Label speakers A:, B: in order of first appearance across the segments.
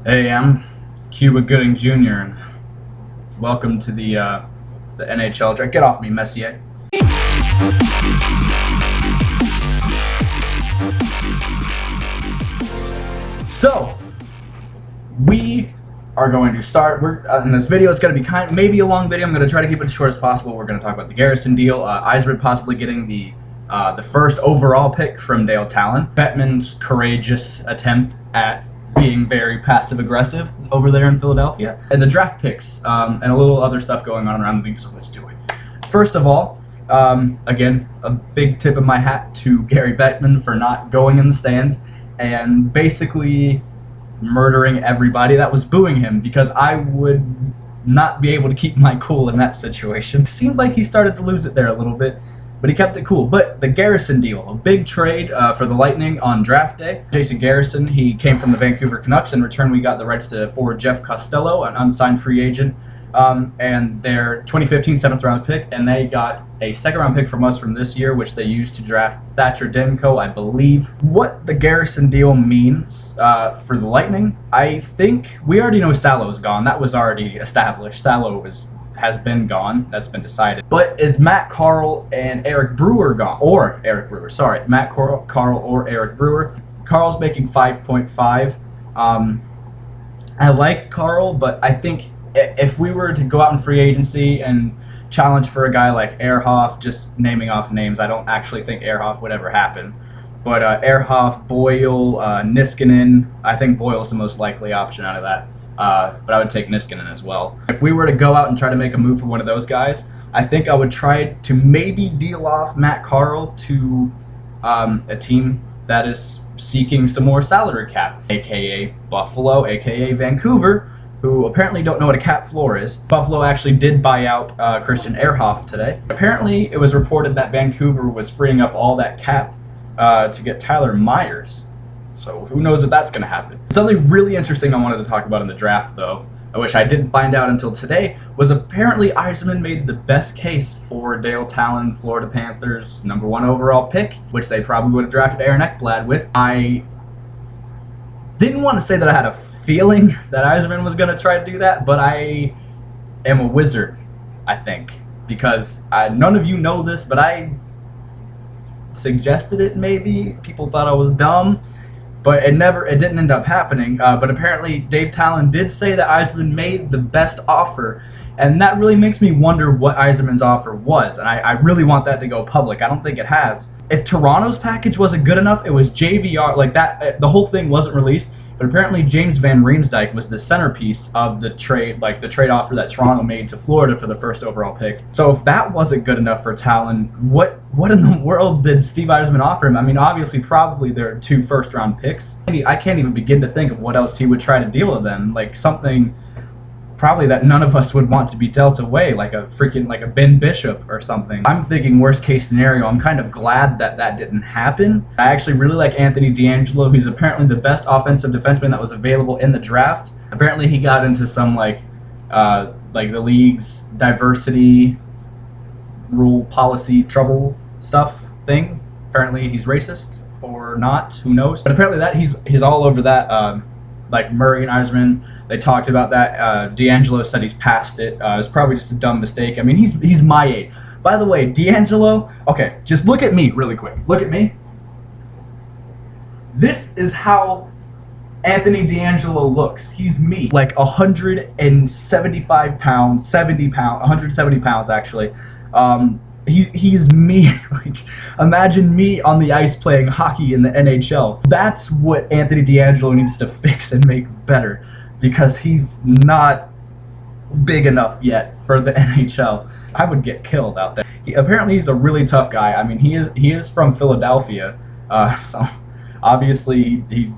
A: Hey, I'm Cuba Gooding Jr. and welcome to the NHL draft. Get off me, Messier. So we are going to start. We're in this video. It's going to be maybe a long video. I'm going to try to keep it as short as possible. We're going to talk about the Garrison deal. Yzerman possibly getting the first overall pick from Dale Talon. Bettman's courageous attempt at being very passive-aggressive over there in Philadelphia. And the draft picks, and a little other stuff going on around the league, so let's do it. First of all, again, a big tip of my hat to Gary Bettman for not going in the stands and basically murdering everybody that was booing him, because I would not be able to keep my cool in that situation. It seemed like he started to lose it there a little bit, but he kept it cool. But the Garrison deal, a big trade for the Lightning on draft day. Jason Garrison, he came from the Vancouver Canucks. In return, we got the rights to forward Jeff Costello, an unsigned free agent, and their 2015 7th-round pick, and they got a second-round pick from us from this year, which they used to draft Thatcher Demko, I believe. What the Garrison deal means for the Lightning, I think we already know Salo's gone. That was already established. Salo has been gone. That's been decided. But is Matt Carl and Eric Brewer gone? Or Eric Brewer, sorry. Matt Carl or Eric Brewer. Carl's making 5.5. I like Carl, but I think if we were to go out in free agency and challenge for a guy like Ehrhoff, just naming off names, I don't actually think Ehrhoff would ever happen. But Ehrhoff, Boyle, Niskanen, I think Boyle's the most likely option out of that. But I would take Niskanen as well. If we were to go out and try to make a move for one of those guys, I think I would try to maybe deal off Matt Carl to a team that is seeking some more salary cap, aka Buffalo, aka Vancouver, who apparently don't know what a cap floor is. Buffalo actually did buy out Christian Ehrhoff today. Apparently, it was reported that Vancouver was freeing up all that cap to get Tyler Myers. So who knows if that's going to happen. Something really interesting I wanted to talk about in the draft, though, which I didn't find out until today, was apparently Yzerman made the best case for Dale Talon, Florida Panthers' #1 overall pick, which they probably would have drafted Aaron Ekblad with. I didn't want to say that I had a feeling that Yzerman was going to try to do that, but I am a wizard, I think, because none of you know this, but I suggested it maybe. People thought I was dumb. But it didn't end up happening. But apparently Dave Talon did say that Yzerman made the best offer, and that really makes me wonder what Yzerman's offer was, and I really want that to go public. I don't think it has. If Toronto's package wasn't good enough, it was JVR, like that. The whole thing wasn't released, but apparently James Van Riemsdyk was the centerpiece of the trade, like the trade offer that Toronto made to Florida for the first overall pick. So if that wasn't good enough for Talon, what in the world did Steve Yzerman offer him? I mean, obviously, probably their 2 first-round picks. I can't even begin to think of what else he would try to deal with them. Like something probably that none of us would want to be dealt away, like a Ben Bishop or something. I'm thinking worst case scenario. I'm kind of glad that that didn't happen. I actually really like Anthony DeAngelo. He's apparently the best offensive defenseman that was available in the draft. Apparently he got into some like the league's diversity rule policy trouble stuff thing. Apparently he's racist or not, who knows. But apparently that he's all over that. Like Murray and Yzerman, they talked about that. DeAngelo said he's past it. It's probably just a dumb mistake. I mean, he's my age. By the way, DeAngelo, okay, just look at me really quick. Look at me. This is how Anthony DeAngelo looks. He's me. Like 175 pounds, 70 pounds, 170 pounds actually. He is me. Like, imagine me on the ice playing hockey in the NHL. That's what Anthony DeAngelo needs to fix and make better, because he's not big enough yet for the NHL. I would get killed out there. Apparently he's a really tough guy. I mean, he is from Philadelphia, so obviously he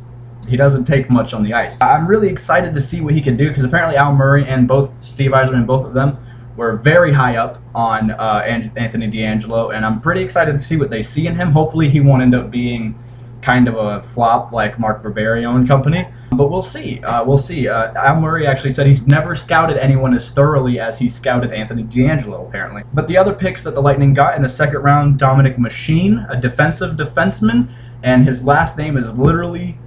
A: doesn't take much on the ice. I'm really excited to see what he can do, because apparently Al Murray and both Steve Yzerman, both of them, were very high up on Anthony DeAngelo, and I'm pretty excited to see what they see in him. Hopefully he won't end up being kind of a flop like Mark Barberio and company, but we'll see. We'll see. Al Murray actually said he's never scouted anyone as thoroughly as he scouted Anthony DeAngelo, apparently. But the other picks that the Lightning got in the second round, Dominic Machine, a defensive defenseman, and his last name is literally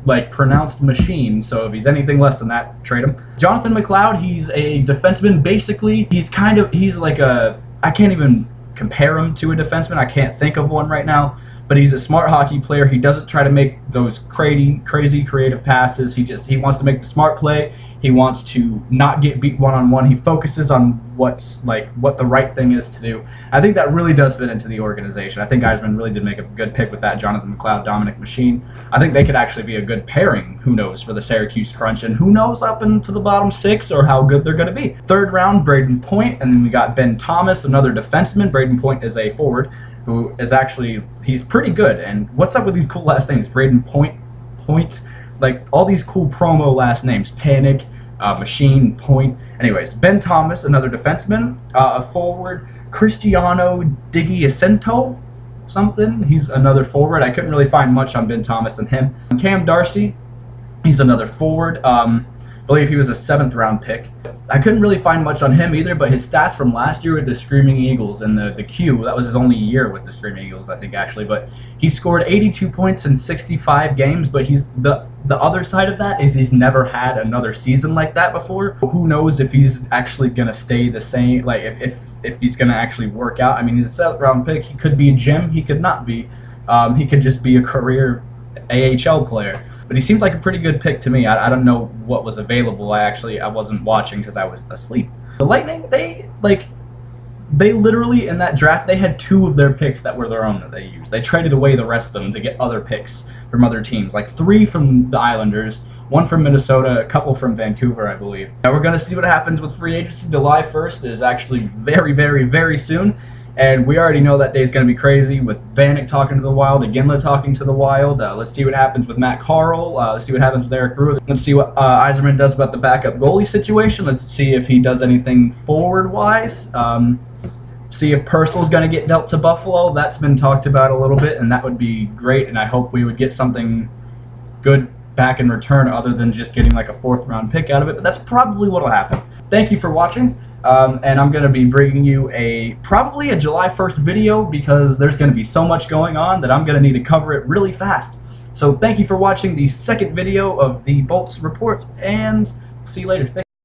A: like pronounced machine. So if he's anything less than that, trade him. Jonathan McLeod, he's a defenseman. Basically, he's like a, I can't even compare him to a defenseman. I can't think of one right now. But he's a smart hockey player. He doesn't try to make those crazy creative passes. He wants to make the smart play. He wants to not get beat one-on-one. He focuses on what the right thing is to do. I think that really does fit into the organization. I think Eisman really did make a good pick with that Jonathan McLeod, Dominic Machine. I think they could actually be a good pairing, who knows, for the Syracuse Crunch, and who knows up into the bottom 6 or how good they're going to be. Third round, Braden Point, and then we got Ben Thomas, another defenseman. Braden Point is a forward who is actually, he's pretty good. And what's up with these cool last names? Braden Point, like all these cool promo last names. Panic, Machine, Point. Anyways, Ben Thomas, another defenseman. A forward, Cristiano Digiacento, something. He's another forward. I couldn't really find much on Ben Thomas and him. Cam Darcy, he's another forward. I believe he was a 7th round pick. I couldn't really find much on him either, but his stats from last year with the Screaming Eagles and the Q, that was his only year with the Screaming Eagles, I think, actually, but he scored 82 points in 65 games, but he's the other side of that is he's never had another season like that before. Who knows if he's actually going to stay the same, like if he's going to actually work out. I mean, he's a 7th round pick. He could be a gem. He could not be. He could just be a career AHL player. But he seemed like a pretty good pick to me. I don't know what was available. I wasn't watching because I was asleep. The Lightning, they literally in that draft, they had 2 of their picks that were their own that they used. They traded away the rest of them to get other picks from other teams, like 3 from the Islanders, 1 from Minnesota, a couple from Vancouver, I believe. Now we're going to see what happens with free agency. July 1st is actually very soon. And we already know that day is going to be crazy with Vanek talking to the Wild, Iginla talking to the Wild. Let's see what happens with Matt Carl. Let's see what happens with Eric Brewer. Let's see what Yzerman does about the backup goalie situation. Let's see if he does anything forward-wise. See if Purcell's going to get dealt to Buffalo. That's been talked about a little bit, and that would be great. And I hope we would get something good back in return other than just getting like a 4th round pick out of it. But that's probably what will happen. Thank you for watching. And I'm going to be bringing you probably a July 1st video because there's going to be so much going on that I'm going to need to cover it really fast. So thank you for watching the 2nd video of the Bolts Report, and see you later. Thanks.